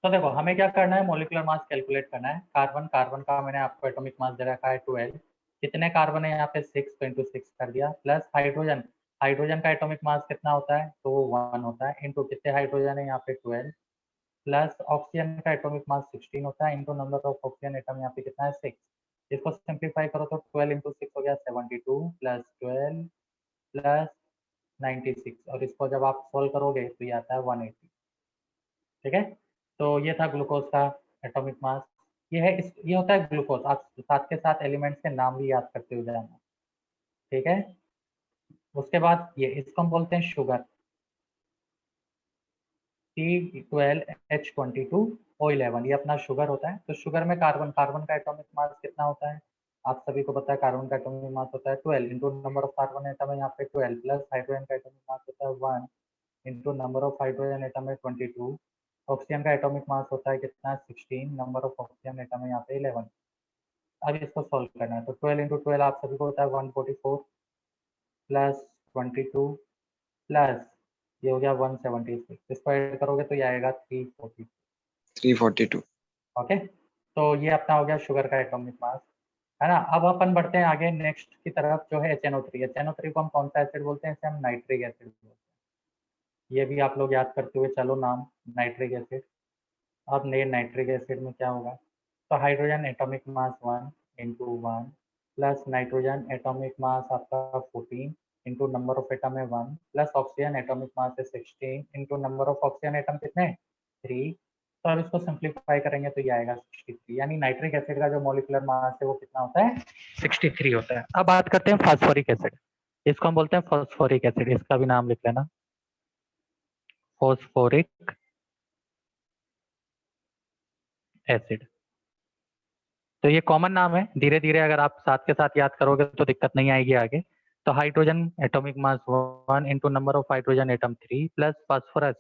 तो देखो हमें क्या करना है, मॉलिक्यूलर मास कैलकुलेट करना है। कार्बन कार्बन का मैंने आपको एटॉमिक मास दे रखा है 12। कितने कार्बन है यहाँ पे, 6 तो इंटू 6 कर दिया। प्लस हाइड्रोजन, हाइड्रोजन का एटॉमिक मास कितना होता है, तो 1 होता है। इंटू कितने हाइड्रोजन है यहाँ पे 12। प्लस ऑक्सीजन का एटॉमिक मास 16 होता है। Into number of oxygen atom यहाँ पे कितना है, 6। इसको सिंप्लीफाई करो तो 12 इंटू 6 हो गया 72 प्लस 12 प्लस 96, और इसको जब आप सोल्व करोगे तो ये आता है 180। ठीक है, तो ये था ग्लूकोज का एटॉमिक मास। ये है ये होता है ग्लूकोज। आप साथ के साथ एलिमेंट्स के नाम भी याद करते हुए जाना। ठीक है, उसके बाद ये इसको हम बोलते हैं शुगर, C12H22O11, ये अपना शुगर होता है। तो शुगर में कार्बन, कार्बन का एटॉमिक मास कितना होता है, आप सभी को पता है। कार्बन का एटॉमिक मास होता है 12 into number of carbon atom है यहाँ पे 12, प्लस हाइड्रोजन का एटॉमिक मास होता है 1 into number of hydrogen atom है 22। ऑक्सीजन का एटॉमिक मास होता है कितना, 16, नंबर ऑफ ऑक्सीजन एटम है यहाँ पे 11। अब इसको सॉल्व करना है, तो 12 इंटू 12 आप सभी को होता है 144 प्लस 22 प्लस ये हो गया 176। इसको ऐड करोगे तो ये आएगा 342। ओके, तो ये अपना हो गया शुगर का एटॉमिक मास, है ना। अब अपन बढ़ते हैं आगे नेक्स्ट की तरफ, जो है HNO3। HNO3 को हम कौन सा एसिड बोलते हैं, इसे हम नाइट्रिक एसिड बोलते हैं। ये भी आप लोग याद करते हुए चलो नाम, नाइट्रिक एसिड। अब नए नाइट्रिक एसिड में क्या होगा, तो hydrogen atomic mass 1 into 1 plus nitrogen atomic mass आपका 14 इंटू नंबर ऑफ एटम है 1 प्लस ऑक्सीजन एटॉमिक मास है 16 into number of oxygen atom कितने, 3। तो अब इसको सिंप्लीफाई करेंगे तो ये आएगा 63, यानी नाइट्रिक एसिड का जो मॉलिक्यूलर मास है वो कितना होता है, 63 होता है। अब बात करते हैं फास्फोरिक एसिड। इसको हम बोलते हैं फास्फोरिक एसिड, इसका भी नाम लिख लेना, फास्फोरिक एसिड। तो ये कॉमन नाम है, धीरे धीरे अगर आप साथ के साथ याद करोगे तो दिक्कत नहीं आएगी आगे। तो hydrogen atomic mass 1 into number of hydrogen atom 3 plus phosphorus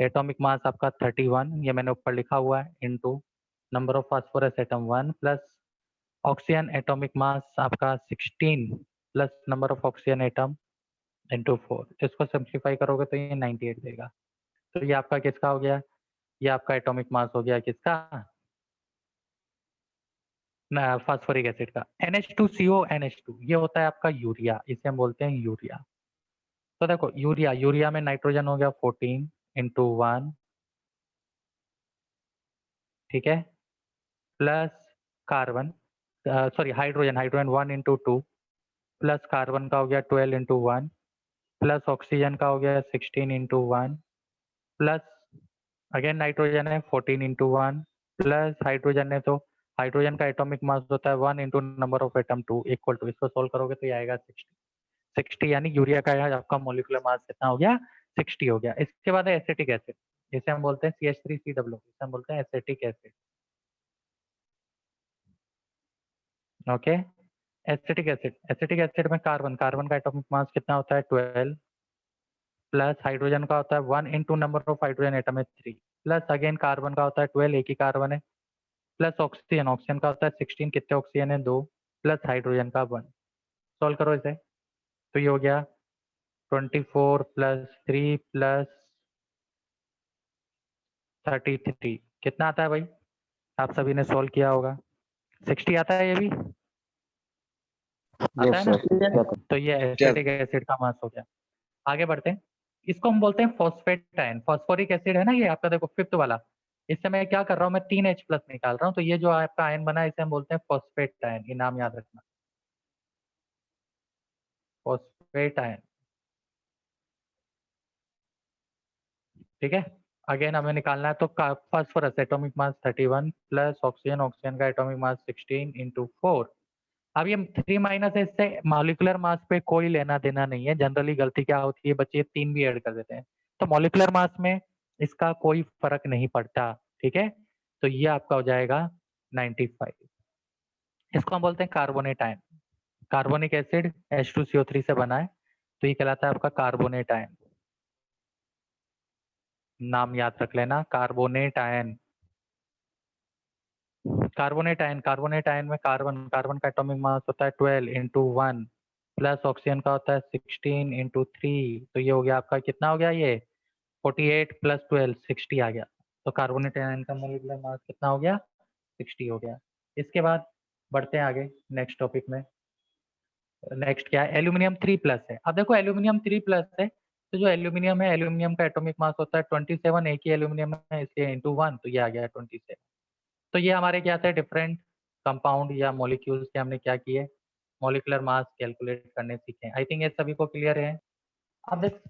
atomic mass आपका 31, ये मैंने ऊपर लिखा हुआ है, into number of phosphorus atom 1 plus oxygen atomic mass आपका 16 plus number of oxygen atom into 4। इसको सिंप्लीफाई करोगे तो ये 98 देगा। तो ये आपका किसका हो गया, ये आपका एटॉमिक मास हो गया किसका, फास्फोरिक एसिड का। NH2CO NH2 ये होता है आपका यूरिया, इसे हम बोलते हैं यूरिया। तो देखो यूरिया, यूरिया में नाइट्रोजन हो गया 14 इंटू 1, ठीक है, plus carbon, sorry hydrogen, hydrogen 1 into 2 plus carbon का हो गया 12 इंटू 1 प्लस ऑक्सीजन का हो गया 16 इंटू 1 प्लस अगेन नाइट्रोजन है 14 इंटू 1 प्लस हाइड्रोजन है, तो हाइड्रोजन का एटॉमिक मास होता है 1 into number of atom 2 equal to, इसको सोल्व करोगे तो ये आएगा 60, यानी यूरिया का आपका मॉलिक्यूलर मास कितना हो गया, 60 हो गया। इसके बाद है एसिटिक एसिड, इसे हम बोलते हैं CH3COO, इसे हम बोलते हैं acetic acid. Okay, acetic acid, acetic acid में कार्बन, कार्बन का एटॉमिक मास कितना होता है 12 प्लस हाइड्रोजन का होता है 1 into number of hydrogen atom है 3 प्लस अगेन कार्बन का होता है 12, एक ही कार्बन है, प्लस ऑक्सीजन, ऑक्सीजन का होता है 16, कितने ऑक्सीजन है 2 प्लस हाइड्रोजन का 1। सॉल्व करो इसे तो ये हो गया 24 प्लस 3 प्लस 33, कितना आता है भाई, आप सभी ने सॉल्व किया होगा, 60 आता है, ये भी आता है ना। तो ये एसिटिक एसिड का मास हो गया। आगे बढ़ते हैं, इसको हम बोलते हैं फॉस्फेट आयन। फॉस्फोरिक एसिड है ना ये आपका, देखो फिफ्थ वाला, इससे मैं क्या कर रहा हूँ, मैं 3 H प्लस निकाल रहा हूँ, तो ये जो आपका आयन बना है इसे हम बोलते हैं फॉस्फेट आयन, ये नाम याद रखना, फॉस्फेट आयन। ठीक है, अगेन हमें निकालना है, तो phosphorus atomic mass 31 plus oxygen, oxygen का एटॉमिक मास 16 इंटू 4। अब ये 3 माइनस इससे मॉलिक्यूलर मास पे कोई लेना देना नहीं है, जनरली गलती क्या होती है बच्चे 3 भी ऐड कर देते हैं, तो मॉलिक्यूलर मास में इसका कोई फर्क नहीं पड़ता। ठीक है, तो ये आपका हो जाएगा 95। इसको हम बोलते हैं carbonate ion. Carbonic acid H2CO3 से बना है, तो ये कहलाता है आपका कार्बोनेट आयन, नाम याद रख लेना, carbonate ion. Carbonate ion, carbonate ion में कार्बन, कार्बन का एटॉमिक मास होता है 12 इंटू 1 प्लस ऑक्सीजन का होता है 16 इंटू 3, तो ये हो गया आपका कितना हो गया, ये 48 प्लस 12 60 आ गया। तो कार्बोनेट आयन का मोलिकुलर मास कितना हो गया? 60 हो गया। इसके बाद बढ़ते हैं आगे नेक्स्ट टॉपिक में। नेक्स्ट क्या है? एल्यूमिनियम 3+ है। अब देखो एल्यूमिनियम 3+ है, तो जो एल्यूमिनियम है, एल्यूमिनियम का एटॉमिक मास होता है 27, एक ही एल्यूमिनियम है इसलिए इंटू 1, तो ये आ गया 27। तो ये हमारे क्या थे? डिफरेंट कंपाउंड या मॉलिक्यूल्स के हमने क्या किए? मॉलिकुलर मास कैलकुलेट करने सीखे। आई थिंक ये सभी को क्लियर है। अब देख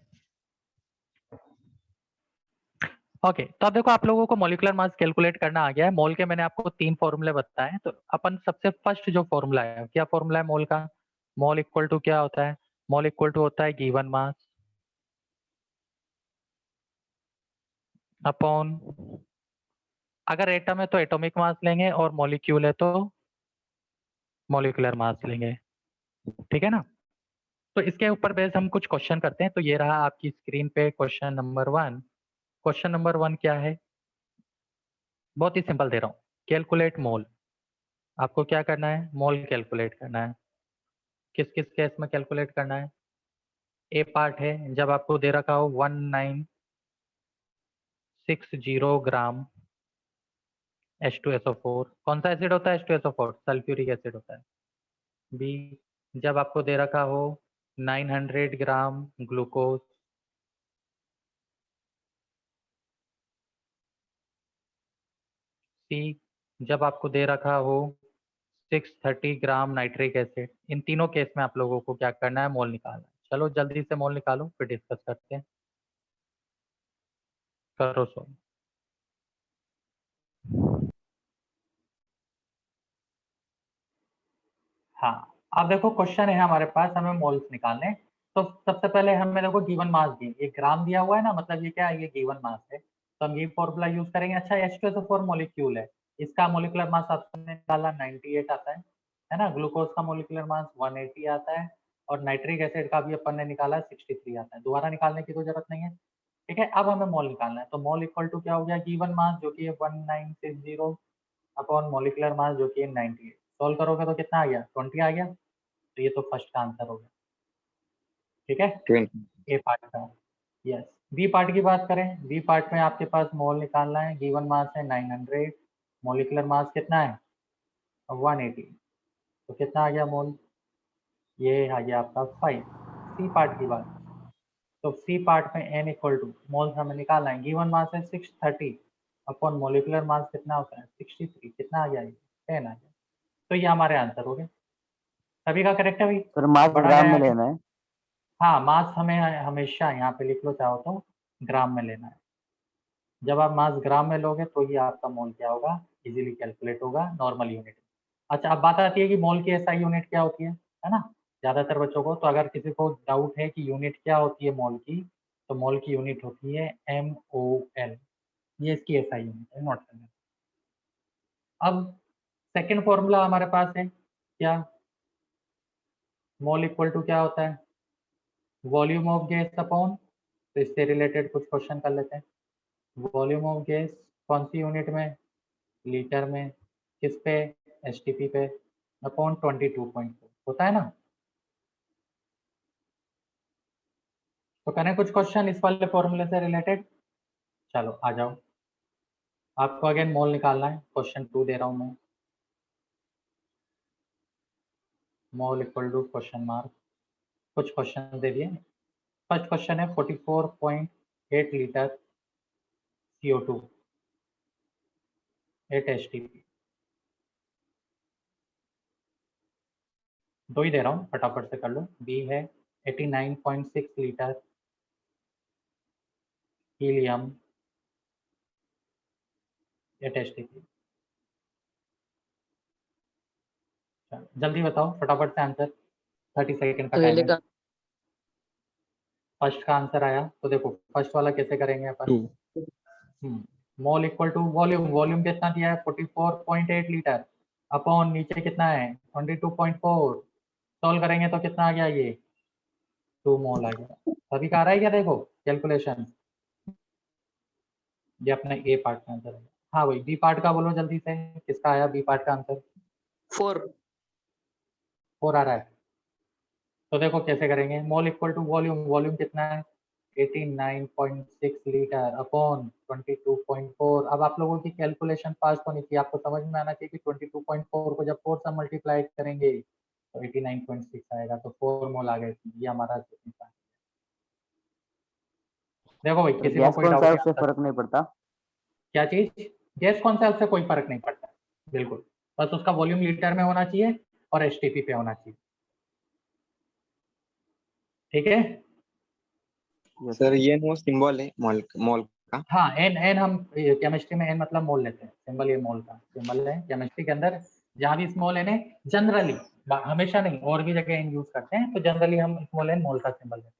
ओके, तो अब देखो आप लोगों को मॉलिकुलर मास कैलकुलेट करना आ गया है। मोल के मैंने आपको 3 फॉर्मूले बताए हैं। तो अपन सबसे फर्स्ट जो फॉर्मूला है, क्या फॉर्मूला है मोल का? मोल इक्वल टू क्या होता है? मोल इक्वल टू होता है गिवन मास अपॉन, अगर एटम है तो एटॉमिक मास लेंगे और मॉलिक्यूल है तो मॉलिकुलर मास लेंगे। ठीक है ना? तो इसके ऊपर बेस हम कुछ क्वेश्चन करते हैं। तो ये रहा आपकी स्क्रीन पे क्वेश्चन नंबर 1। क्वेश्चन नंबर 1 क्या है? बहुत ही सिंपल दे रहा हूँ। कैलकुलेट मोल। आपको क्या करना है? मोल कैलकुलेट करना है। किस किस केस में कैलकुलेट करना है? ए पार्ट है, जब आपको दे रखा हो 1960 ग्राम H2SO4। कौन सा एसिड होता है? H2SO4 सल्फ्यूरिक एसिड होता है। बी, जब आपको दे रखा हो 900 ग्राम ग्लूकोज। सी, जब आपको दे रखा हो 630 ग्राम नाइट्रिक एसिड। इन तीनों केस में आप लोगों को क्या करना है? मोल निकालना है। चलो जल्दी से मोल निकालो, फिर डिस्कस करते हैं। करो सो। हाँ, अब देखो क्वेश्चन है हमारे पास, हमें मोल्स निकालने। तो सबसे पहले हमें देखो गिवन मास दी, ये ग्राम दिया हुआ है ना, मतलब ये क्या है? ये गिवन मास है। तो हम ये फॉर्मूला यूज करेंगे। अच्छा, H2SO4 मॉलिक्यूल है, इसका मॉलिक्यूलर मास आपने निकाला 98 आता है ना? ग्लूकोज का मॉलिक्यूलर मास 180 आता है, और नाइट्रिक एसिड का भी अपन ने निकाला 63 आता है। दोबारा निकालने की कोई जरूरत नहीं है। ठीक है, अब हमें मोल निकालना है। तो मोल इक्वल टू क्या हो गया? गिवन मास जो कि है 1960 अपॉन मॉलिक्यूलर मास जो कि है 98। सॉल्व करोगे तो कितना आ गया? 20 आ गया। तो ये तो फर्स्ट का आंसर हो गया। ठीक है, 20। ए पार्ट का। यस, बी पार्ट की बात करें। बी पार्ट में आपके पास मोल निकालना है। गिवन मास है 900, मॉलिक्यूलर मास कितना है? 180। तो कितना आ गया मोल? ये आ गया आपका 5। सी पार्ट की बात, तो सी पार्ट में एन इक्वल टू, मोल्स हमें निकालना है। गिवन मास है 630 अपॉन मॉलिकुलर मास कितना होता है? 63। कितना आ गया? 10 आ गया। तो ये हमारे आंसर हो गए। सभी का करेक्ट है भाई? फिर मास बढ़ा ग्राम जाए में आगे। लेना है। हाँ, मास हमें हमेशा यहाँ पे लिख लो, चाहो तो ग्राम में लेना है। जब आप मास ग्राम में लोगे तो ये आपका मोल क्या होगा? इजीली कैलकुलेट होगा नॉर्मल यूनिट। अच्छा, अब बात आती है कि मोल की एसआई यूनिट क्या होती है ना? ज़्यादातर बच्चों को, तो अगर किसी को डाउट है कि यूनिट क्या होती है मोल की, तो मोल की यूनिट होती है MOL। ये इसकी एसआई यूनिट है, नोट करना। अब सेकेंड फॉर्मूला हमारे पास है क्या? मोल इक्वल टू क्या होता है? वॉल्यूम ऑफ गैस अपॉन, तो इससे रिलेटेड कुछ क्वेश्चन कर लेते हैं। वॉल्यूम ऑफ गैस कौन सी यूनिट में? लीटर में। किस पे? STP पे, अपॉन 22.4 होता है ना? तो करें कुछ क्वेश्चन इस वाले फॉर्मूले से रिलेटेड। चलो आ जाओ, आपको अगेन मोल निकालना है। क्वेश्चन 2 दे रहा हूँ मैं। Mole equal to question mark, कुछ क्वेश्चन दे दिए। फर्स्ट क्वेश्चन है 44.8 लीटर CO2 एट STP। दो ही दे रहा हूँ, फटाफट से कर लो। बी है 89.6 लीटर हीलियम एट STP। जल्दी बताओ, फटाफट से आंसर, 30 सेकेंड का तो टाइम हेले है। का फर्स्ट का आंसर आया, तो देखो फर्स्ट वाला कैसे करेंगे अपन। 2 mole equal to volume, volume कितना दिया है? 44.8 लीटर अपॉन नीचे कितना है? 22.4। सॉल्व करेंगे तो कितना आ गया? ये 2 मोल आ गया। सभी का आ रहा है क्या? देखो कैलकुलेशन, ये अपने ए पार्ट का आंसर है। हाँ भाई, बी पार्ट का बोलो जल्दी से, किसका आया बी पार्ट का आंसर? 4 4 आ रहा है। तो देखो कैसे करेंगे। Mole equal to volume, volume कितना है? 89.6 लीटर अपॉन 22.4। अब आप लोगों की कैलकुलेशन फास्ट होनी चाहिए, आपको समझ में आना चाहिए कि 22.4 को जब 4 से मल्टीप्लाई करेंगे तो 89.6 आएगा, तो 4 मोल आ गए। ये हमारा था। देखो भाई, किसी को गैस कोई कौन सा डाउट है उससे फर्क नहीं पड़ता? क्या चीज? गैस कौन सा है उससे कोई फर्क नहीं पड़ता, बिल्कुल, बस उसका वॉल्यूम लीटर में होना चाहिए और एसटीपी पे होना चाहिए। ठीक है सर ये नो सिंबल है मोल मोल का। हाँ, एन एन हम केमिस्ट्री में एन मतलब मोल लेते हैं, सिंबल ये मोल का सिंबल है केमिस्ट्री के अंदर। जहाँ भी स्मॉल एन है जनरली, हमेशा नहीं, और भी जगह एन यूज करते हैं, तो जनरली हम स्मॉल एन मोल का सिंबल लेते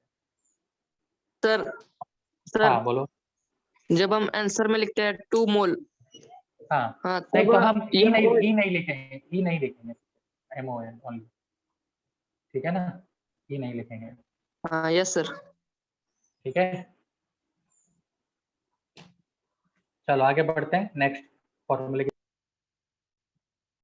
सर हैं। हाँ बोलो। जब हम आंसर में लिखते हैं 2 मोल, हाँ हाँ नहीं, तब तो हम ई ये नहीं लिखेंगे, ई नहीं लिखेंगे, MON ओनली, ठीक है ना, ई नहीं लिखेंगे, हाँ यस सर। ठीक है। चलो आगे बढ़ते हैं नेक्स्ट फॉर्मूले